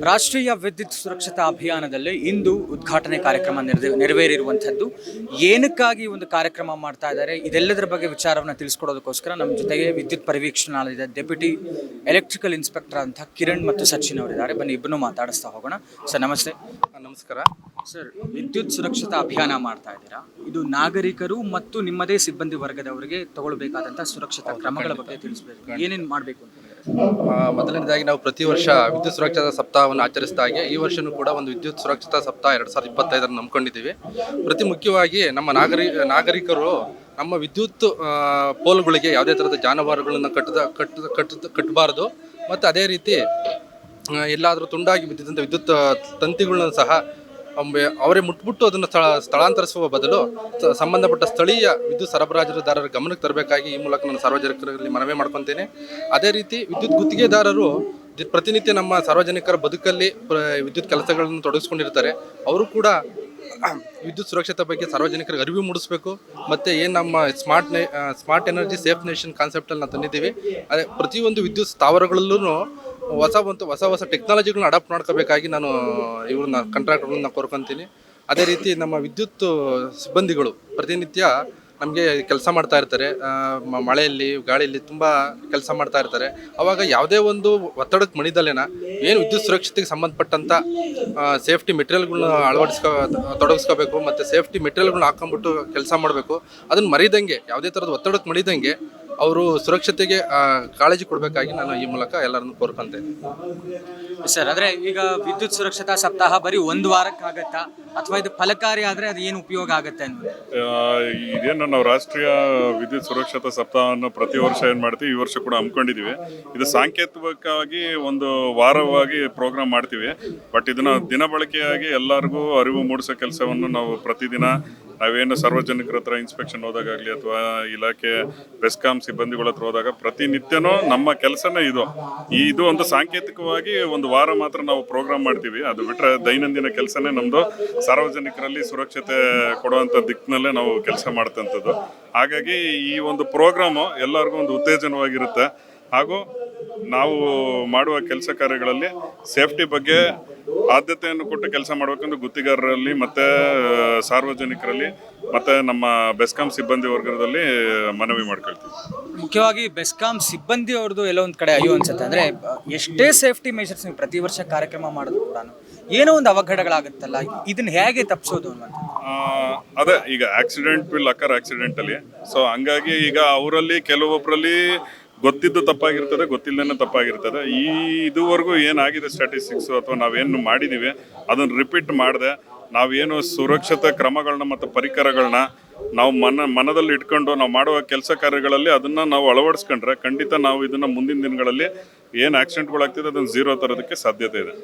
ರಾಷ್ಟ್ರೀಯ ವಿದ್ಯುತ್ ಸುರಕ್ಷತಾ ಅಭಿಯಾನದಲ್ಲಿ ಇಂದು ಉದ್ಘಾಟನೆ ಕಾರ್ಯಕ್ರಮ ನೆರವೇರಿರುವಂಥದ್ದು. ಏನಕ್ಕಾಗಿ ಒಂದು ಕಾರ್ಯಕ್ರಮ ಮಾಡ್ತಾ ಇದ್ದಾರೆ, ಇದೆಲ್ಲದರ ಬಗ್ಗೆ ವಿಚಾರವನ್ನು ತಿಳಿಸ್ಕೊಡೋದಕ್ಕೋಸ್ಕರ ನಮ್ಮ ಜೊತೆಗೆ ವಿದ್ಯುತ್ ಪರಿವೀಕ್ಷಣಾಲಯದ ಡೆಪ್ಯೂಟಿ ಎಲೆಕ್ಟ್ರಿಕಲ್ ಇನ್ಸ್ಪೆಕ್ಟರ್ ಅಂತ ಕಿರಣ್ ಮತ್ತು ಸಚಿನ್ ಅವರಿದ್ದಾರೆ. ಬನ್ನಿ ಇಬ್ಬರನ್ನೂ ಮಾತಾಡಿಸ್ತಾ ಹೋಗೋಣ. ಸರ್ ನಮಸ್ತೆ. ನಮಸ್ಕಾರ ಸರ್, ವಿದ್ಯುತ್ ಸುರಕ್ಷತಾ ಅಭಿಯಾನ ಮಾಡ್ತಾ ಇದ್ದೀರಾ. ಇದು ನಾಗರಿಕರು ಮತ್ತು ನಿಮ್ಮದೇ ಸಿಬ್ಬಂದಿ ವರ್ಗದವರಿಗೆ ತಗೊಳ್ಬೇಕಾದಂಥ ಸುರಕ್ಷತಾ ಕ್ರಮಗಳ ಬಗ್ಗೆ ತಿಳಿಸಬೇಕು. ಏನೇನು ಮಾಡಬೇಕು ಅಂತ ಮೊದಲನೇದಾಗಿ ನಾವು ಪ್ರತಿ ವರ್ಷ ವಿದ್ಯುತ್ ಸುರಕ್ಷತಾ ಸಪ್ತಾಹವನ್ನು ಆಚರಿಸಿದ ಹಾಗೆ ಈ ವರ್ಷವೂ ಕೂಡ ಒಂದು ವಿದ್ಯುತ್ ಸುರಕ್ಷತಾ ಸಪ್ತಾಹ 2025 ನಂಬ್ಕೊಂಡಿದ್ದೀವಿ. ಪ್ರತಿ ಮುಖ್ಯವಾಗಿ ನಮ್ಮ ನಾಗರಿಕರು ನಮ್ಮ ವಿದ್ಯುತ್ ಪೋಲ್ಗಳಿಗೆ ಯಾವುದೇ ಥರದ ಜಾನುವಾರುಗಳನ್ನು ಕಟ್ಟಬಾರದು ಮತ್ತು ಅದೇ ರೀತಿ ಎಲ್ಲಾದರೂ ತುಂಡಾಗಿ ಬಿದ್ದಿದ್ದಂಥ ವಿದ್ಯುತ್ ತಂತಿಗಳನ್ನ ಸಹ ಅವರೇ ಮುಟ್ಬಿಟ್ಟು ಅದನ್ನು ಸ್ಥಳಾಂತರಿಸುವ ಬದಲು ಸಂಬಂಧಪಟ್ಟ ಸ್ಥಳೀಯ ವಿದ್ಯುತ್ ಸರಬರಾಜುದಾರರ ಗಮನಕ್ಕೆ ತರಬೇಕಾಗಿ ಈ ಮೂಲಕ ನಾನು ಸಾರ್ವಜನಿಕರಲ್ಲಿ ಮನವಿ ಮಾಡ್ಕೊತೇನೆ. ಅದೇ ರೀತಿ ವಿದ್ಯುತ್ ಗುತ್ತಿಗೆದಾರರು ಪ್ರತಿನಿತ್ಯ ನಮ್ಮ ಸಾರ್ವಜನಿಕರ ಬದುಕಲ್ಲಿ ವಿದ್ಯುತ್ ಕೆಲಸಗಳನ್ನು ತೊಡಗಿಸ್ಕೊಂಡಿರ್ತಾರೆ. ಅವರು ಕೂಡ ವಿದ್ಯುತ್ ಸುರಕ್ಷತೆ ಬಗ್ಗೆ ಸಾರ್ವಜನಿಕರಿಗೆ ಅರಿವು ಮೂಡಿಸಬೇಕು. ಮತ್ತು ಏನು ನಮ್ಮ ಸ್ಮಾರ್ಟ್ ಎನರ್ಜಿ ಸೇಫ್ ನೇಷನ್ ಕಾನ್ಸೆಪ್ಟಲ್ಲಿ ನಾವು ತಂದಿದ್ದೀವಿ. ಅದೇ ಪ್ರತಿಯೊಂದು ವಿದ್ಯುತ್ ಸ್ಥಾವರಗಳಲ್ಲೂ ಹೊಸ ಟೆಕ್ನಾಲಜಿಗಳನ್ನ ಅಡಾಪ್ಟ್ ಮಾಡ್ಕೋಬೇಕಾಗಿ ನಾನು ಇವ್ರನ್ನ ಕಾಂಟ್ರಾಕ್ಟರ್ಗಳನ್ನ ಕೋರ್ಕೊತೀನಿ. ಅದೇ ರೀತಿ ನಮ್ಮ ವಿದ್ಯುತ್ ಸಿಬ್ಬಂದಿಗಳು ಪ್ರತಿನಿತ್ಯ ನಮಗೆ ಕೆಲಸ ಮಾಡ್ತಾ ಇರ್ತಾರೆ. ಮಳೆಯಲ್ಲಿ ಗಾಳಿಯಲ್ಲಿ ತುಂಬ ಕೆಲಸ ಮಾಡ್ತಾ ಇರ್ತಾರೆ. ಆವಾಗ ಯಾವುದೇ ಒಂದು ಒತ್ತಡಕ್ಕೆ ಮಣಿದಲ್ಲೇನ ಏನು ವಿದ್ಯುತ್ ಸುರಕ್ಷತೆಗೆ ಸಂಬಂಧಪಟ್ಟಂಥ ಸೇಫ್ಟಿ ಮೆಟೀರಿಯಲ್ಗಳನ್ನ ತೊಡಗಿಸ್ಕೋಬೇಕು ಮತ್ತು ಸೇಫ್ಟಿ ಮೆಟೀರಿಯಲ್ಗಳನ್ನ ಹಾಕೊಂಡ್ಬಿಟ್ಟು ಕೆಲಸ ಮಾಡಬೇಕು. ಅದನ್ನು ಮರಿದಂಗೆ ಯಾವುದೇ ಥರದ ಒತ್ತಡಕ್ಕೆ ಮಣಿದಂಗೆ ಅವರು ಸುರಕ್ಷತೆಗೆ ಕಾಳಜಿ ಕೊಡಬೇಕಾಗಿ ನಾನು ಈ ಮೂಲಕ ಎಲ್ಲರನ್ನು ಕೋರ್ಕೊಂತೇನೆ. ಸರ್, ಅಂದರೆ ಈಗ ವಿದ್ಯುತ್ ಸುರಕ್ಷತಾ ಸಪ್ತಾಹ ಬರೀ ಒಂದು ವಾರಕ್ಕಾಗತ್ತಾ ಅಥವಾ ಇದು ಫಲಕಾರಿ ಆದರೆ ಅದು ಏನು ಉಪಯೋಗ ಆಗುತ್ತೆ ಅನ್ನೋದು? ಇದೇನು ನಾವು ರಾಷ್ಟ್ರೀಯ ವಿದ್ಯುತ್ ಸುರಕ್ಷತಾ ಸಪ್ತಾಹವನ್ನು ಪ್ರತಿ ವರ್ಷ ಏನು ಮಾಡ್ತೀವಿ, ಈ ವರ್ಷ ಕೂಡ ಹಮ್ಮಿಕೊಂಡಿದ್ದೀವಿ. ಇದು ಸಾಂಕೇತಿಕವಾಗಿ ಒಂದು ವಾರವಾಗಿ ಪ್ರೋಗ್ರಾಮ್ ಮಾಡ್ತೀವಿ. ಬಟ್ ಇದನ್ನು ದಿನ ಬಳಕೆಯಾಗಿ ಎಲ್ಲರಿಗೂ ಅರಿವು ಮೂಡಿಸೋ ಕೆಲಸವನ್ನು ನಾವು ಪ್ರತಿದಿನ ನಾವೇನು ಸಾರ್ವಜನಿಕರ ಹತ್ರ ಇನ್ಸ್ಪೆಕ್ಷನ್ ಹೋದಾಗಲಿ ಅಥವಾ ಇಲಾಖೆ ಬೆಸ್ಕಾಂ ಸಿಬ್ಬಂದಿಗಳ ಹತ್ರ ಹೋದಾಗ ಪ್ರತಿನಿತ್ಯನೂ ನಮ್ಮ ಕೆಲಸನೇ ಇದು ಒಂದು ಸಾಂಕೇತಿಕವಾಗಿ ಒಂದು ವಾರ ಮಾತ್ರ ನಾವು ಪ್ರೋಗ್ರಾಮ್ ಮಾಡ್ತೀವಿ. ಅದು ಬಿಟ್ಟರೆ ದೈನಂದಿನ ಕೆಲಸನೇ ನಮ್ಮದು ಸಾರ್ವಜನಿಕರಲ್ಲಿ ಸುರಕ್ಷತೆ ಕೊಡುವಂಥ ದಿಕ್ಕಿನಲ್ಲೇ ನಾವು ಕೆಲಸ ಮಾಡ್ತಂಥದ್ದು. ಹಾಗಾಗಿ ಈ ಒಂದು ಪ್ರೋಗ್ರಾಮು ಎಲ್ಲರಿಗೂ ಒಂದು ಉತ್ತೇಜನವಾಗಿರುತ್ತೆ. ಹಾಗೂ ನಾವು ಮಾಡುವ ಕೆಲಸ ಕಾರ್ಯಗಳಲ್ಲಿ ಸೇಫ್ಟಿ ಬಗ್ಗೆ ಆದ್ಯತೆಯನ್ನು ಕೊಟ್ಟು ಕೆಲಸ ಮಾಡಬೇಕಂದ್ರೆ ಗುತ್ತಿಗಾರರಲ್ಲಿ ಮತ್ತು ಸಾರ್ವಜನಿಕರಲ್ಲಿ ಮತ್ತು ನಮ್ಮ ಬೆಸ್ಕಾಂ ಸಿಬ್ಬಂದಿ ವರ್ಗದಲ್ಲಿ ಮನವಿ ಮಾಡ್ಕೊಳ್ತೀವಿ. ಮುಖ್ಯವಾಗಿ ಬೆಸ್ಕಾಂ ಸಿಬ್ಬಂದಿ ಅವ್ರದ್ದು ಎಲ್ಲೋ ಒಂದು ಕಡೆ ಅಯ್ಯೋ ಅನ್ಸುತ್ತೆ. ಅಂದರೆ ಎಷ್ಟೇ ಸೇಫ್ಟಿ ಮೆಷರ್ಸ್ ನೀವು ಪ್ರತಿ ವರ್ಷ ಕಾರ್ಯಕ್ರಮ ಮಾಡೋದು ಕೂಡ ಏನೋ ಒಂದು ಅವಘಡಗಳಾಗುತ್ತಲ್ಲ, ಇದನ್ನ ಹೇಗೆ ತಪ್ಪಿಸೋದು ಅನ್ನೋದು? ಅದೇ ಈಗ ಆಕ್ಸಿಡೆಂಟ್ ವಿಲ್ ಅಕರ್ ಆಕ್ಸಿಡೆಂಟಲ್ಲಿ. ಸೊ ಹಂಗಾಗಿ ಈಗ ಅವರಲ್ಲಿ ಕೆಲವೊಬ್ಬರಲ್ಲಿ ಗೊತ್ತಿದ್ದು ತಪ್ಪಾಗಿರ್ತದೆ, ಗೊತ್ತಿಲ್ಲದೇ ತಪ್ಪಾಗಿರ್ತದೆ. ಇದುವರೆಗೂ ಏನಾಗಿದೆ ಸ್ಟ್ಯಾಟಿಸ್ಟಿಕ್ಸು ಅಥವಾ ನಾವೇನು ಮಾಡಿದ್ದೀವಿ ಅದನ್ನು ರಿಪೀಟ್ ಮಾಡದೆ ನಾವೇನು ಸುರಕ್ಷತಾ ಕ್ರಮಗಳನ್ನ ಮತ್ತು ಪರಿಕರಗಳನ್ನ ನಾವು ಮನದಲ್ಲಿ ಇಟ್ಕೊಂಡು ನಾವು ಮಾಡುವ ಕೆಲಸ ಕಾರ್ಯಗಳಲ್ಲಿ ಅದನ್ನು ನಾವು ಅಳವಡಿಸ್ಕೊಂಡ್ರೆ ಖಂಡಿತ ನಾವು ಇದನ್ನು ಮುಂದಿನ ದಿನಗಳಲ್ಲಿ ಏನು ಆಕ್ಸಿಡೆಂಟ್ಗಳಾಗ್ತಿದೆ ಅದನ್ನು ಝೀರೋ ತರೋದಕ್ಕೆ ಸಾಧ್ಯತೆ ಇದೆ.